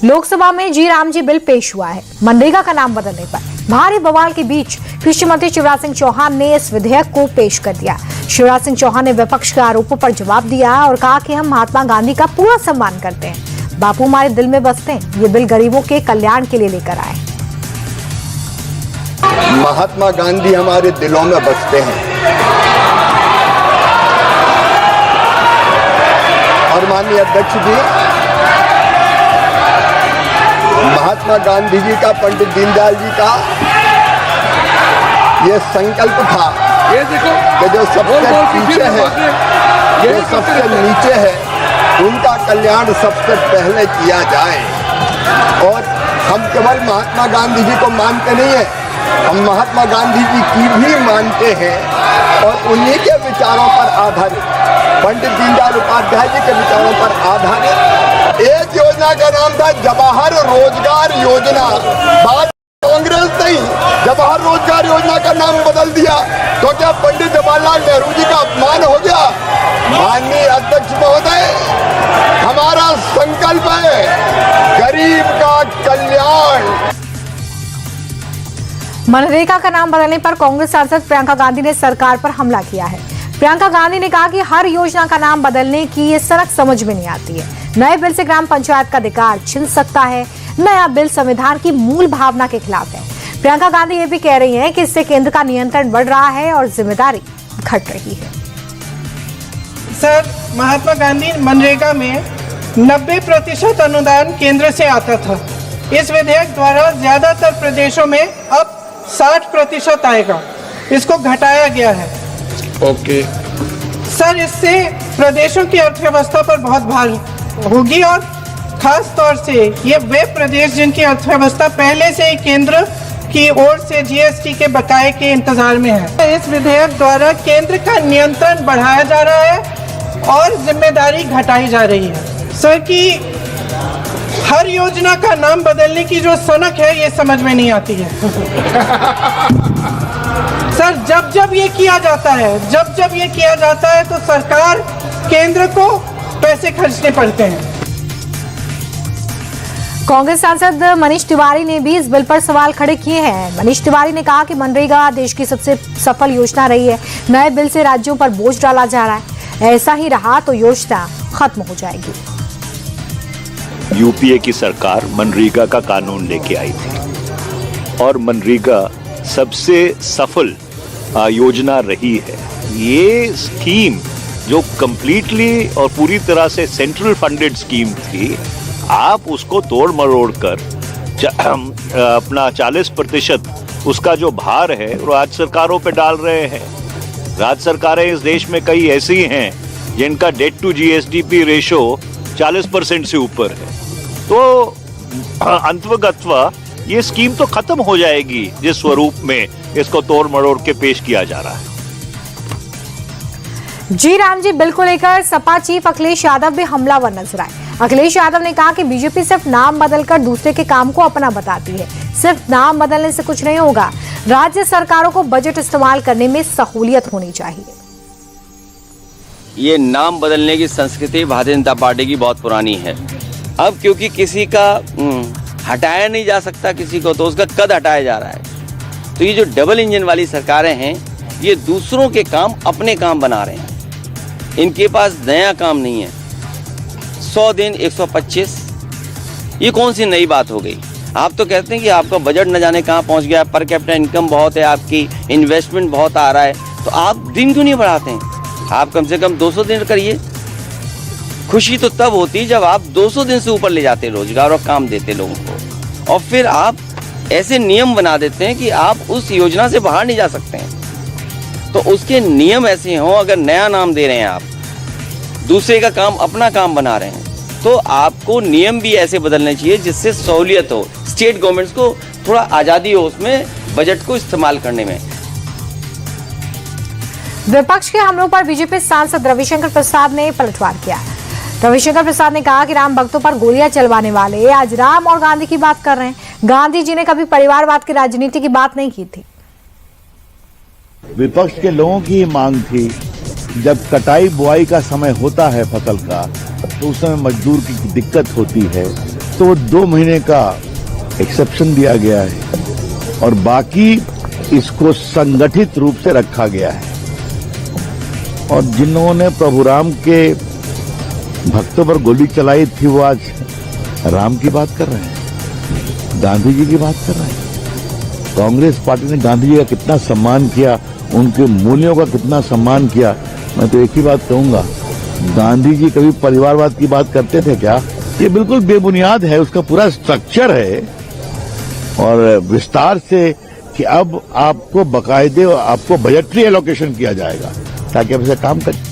लोकसभा में जी राम जी बिल पेश हुआ है। मनरेगा का नाम बदलने पर भारी बवाल के बीच कृषि मंत्री शिवराज सिंह चौहान ने इस विधेयक को पेश कर दिया। शिवराज सिंह चौहान ने विपक्ष के आरोपों पर जवाब दिया और कहा कि हम महात्मा गांधी का पूरा सम्मान करते हैं। बापू हमारे दिल में बसते हैं। ये बिल गरीबों के कल्याण के लिए लेकर आए। महात्मा गांधी हमारे दिलों में बसते हैं और माननीय अध्यक्ष जी, महात्मा गांधी जी का, पंडित दीनदयाल जी का ये संकल्प था कि जो सबसे पीछे है, जो सबसे नीचे है, उनका कल्याण सबसे पहले किया जाए। और हम केवल महात्मा गांधी जी को मानते नहीं है, हम महात्मा गांधी जी की भी मानते हैं और उन्हीं के विचारों पर आधारित, पंडित दीनदयाल उपाध्याय जी के विचारों पर आधारित एक योजना का नाम था जवाहर रोजगार योजना। बात कांग्रेस नहीं, जवाहर रोजगार योजना का नाम बदल दिया तो क्या पंडित जवाहरलाल नेहरू जी का अपमान हो गया? माननीय अध्यक्ष महोदय, हमारा संकल्प है गरीब का कल्याण। मनरेगा का नाम बदलने पर कांग्रेस सांसद प्रियंका गांधी ने सरकार पर हमला किया है। प्रियंका गांधी ने कहा कि हर योजना का नाम बदलने की ये सड़क समझ में नहीं आती है। नए बिल से ग्राम पंचायत का अधिकार छिन सकता है। नया बिल संविधान की मूल भावना के खिलाफ है। प्रियंका गांधी ये भी कह रही हैं कि इससे केंद्र का नियंत्रण बढ़ रहा है और जिम्मेदारी घट रही है। सर, महात्मा गांधी मनरेगा में 90% अनुदान केंद्र से आता था। इस विधेयक द्वारा ज्यादातर प्रदेशों में अब 60% आएगा। इसको घटाया गया है। ओके सर, इससे प्रदेशों की अर्थव्यवस्था पर बहुत भार होगी और खास तौर से ये वे प्रदेश जिनकी अर्थव्यवस्था पहले से ही केंद्र की ओर से जीएसटी के बकाये के इंतजार में है। इस विधेयक द्वारा केंद्र का नियंत्रण बढ़ाया जा रहा है और जिम्मेदारी घटाई जा रही है। सर, की हर योजना का नाम बदलने की जो सनक है ये समझ में नहीं आती है। सर, जब ये किया जाता है तो सरकार केंद्र को पैसे खर्चने पड़ते हैं। कांग्रेस सांसद मनीष तिवारी ने भी इस बिल पर सवाल खड़े किए हैं। मनीष तिवारी ने कहा कि मनरेगा देश की सबसे सफल योजना रही है। नए बिल से राज्यों पर बोझ डाला जा रहा है। ऐसा ही रहा तो योजना खत्म हो जाएगी। यूपीए की सरकार मनरेगा का कानून लेके आई थी और मनरेगा सबसे सफल योजना रही है। ये स्कीम जो कंप्लीटली और पूरी तरह से सेंट्रल फंडेड स्कीम थी, आप उसको तोड़ मरोड़ कर अपना 40% उसका जो भार है राज्य सरकारों पे डाल रहे हैं। राज्य सरकारें इस देश में कई ऐसी हैं जिनका डेट टू जीएसडीपी रेशो 40% से ऊपर है। तो अंततः ये स्कीम तो खत्म हो जाएगी जिस स्वरूप में इसको तोड़ मरोड़ के पेश किया जा रहा है। जी राम जी बिल को लेकर सपा चीफ अखिलेश यादव भी हमलावर नजर आए। अखिलेश यादव ने कहा कि बीजेपी सिर्फ नाम बदलकर दूसरे के काम को अपना बताती है। सिर्फ नाम बदलने से कुछ नहीं होगा। राज्य सरकारों को बजट इस्तेमाल करने में सहूलियत होनी चाहिए। ये नाम बदलने की संस्कृति भारतीय जनता पार्टी की बहुत पुरानी है। अब क्योंकि किसी का हटाया नहीं जा सकता किसी को, तो उसका कद हटाया जा रहा है। तो ये जो डबल इंजन वाली सरकारें हैं, ये दूसरों के काम अपने काम बना रहे हैं। इनके पास नया काम नहीं है। 100 दिन 125, ये कौन सी नई बात हो गई? आप तो कहते हैं कि आपका बजट न जाने कहाँ पहुंच गया, पर कैपिटा इनकम बहुत है, आपकी इन्वेस्टमेंट बहुत आ रहा है, तो आप दिन क्यों नहीं बढ़ाते हैं? आप कम से कम 200 दिन करिए। खुशी तो तब होती जब आप 200 दिन से ऊपर ले जाते रोजगार और काम देते लोगों को, और फिर आप ऐसे नियम बना देते हैं कि आप उस योजना से बाहर नहीं जा सकते हैं। तो उसके नियम ऐसे हों, अगर नया नाम दे रहे हैं आप, दूसरे का काम अपना काम बना रहे हैं, तो आपको नियम भी ऐसे बदलने चाहिए जिससे सहूलियत हो, स्टेट गवर्नमेंट्स को थोड़ा आजादी हो उसमें बजट को इस्तेमाल करने में। विपक्ष के हमलों पर बीजेपी सांसद रविशंकर प्रसाद ने पलटवार किया। रविशंकर प्रसाद ने कहा कि राम भक्तों पर गोलियां चलवाने वाले आज राम और गांधी की बात कर रहे हैं। गांधी जी ने कभी परिवारवाद की राजनीति की बात नहीं की थी। विपक्ष के लोगों की ये मांग थी, जब कटाई बुआई का समय होता है फसल का, तो उस समय मजदूर की दिक्कत होती है, तो 2 महीने का एक्सेप्शन दिया गया है और बाकी इसको संगठित रूप से रखा गया है। और जिन्होंने प्रभु राम के भक्तों पर गोली चलाई थी वो आज राम की बात कर रहे हैं, गांधी जी की बात कर रहे हैं। कांग्रेस पार्टी ने गांधी जी का कितना सम्मान किया, उनके मूल्यों का कितना सम्मान किया। मैं तो एक ही बात कहूंगा, गांधी जी कभी परिवारवाद की बात करते थे क्या? ये बिल्कुल बेबुनियाद है, उसका पूरा स्ट्रक्चर है और विस्तार से कि अब आपको बकायदे आपको बजटरी एलोकेशन किया जाएगा ताकि आप इसे काम करें।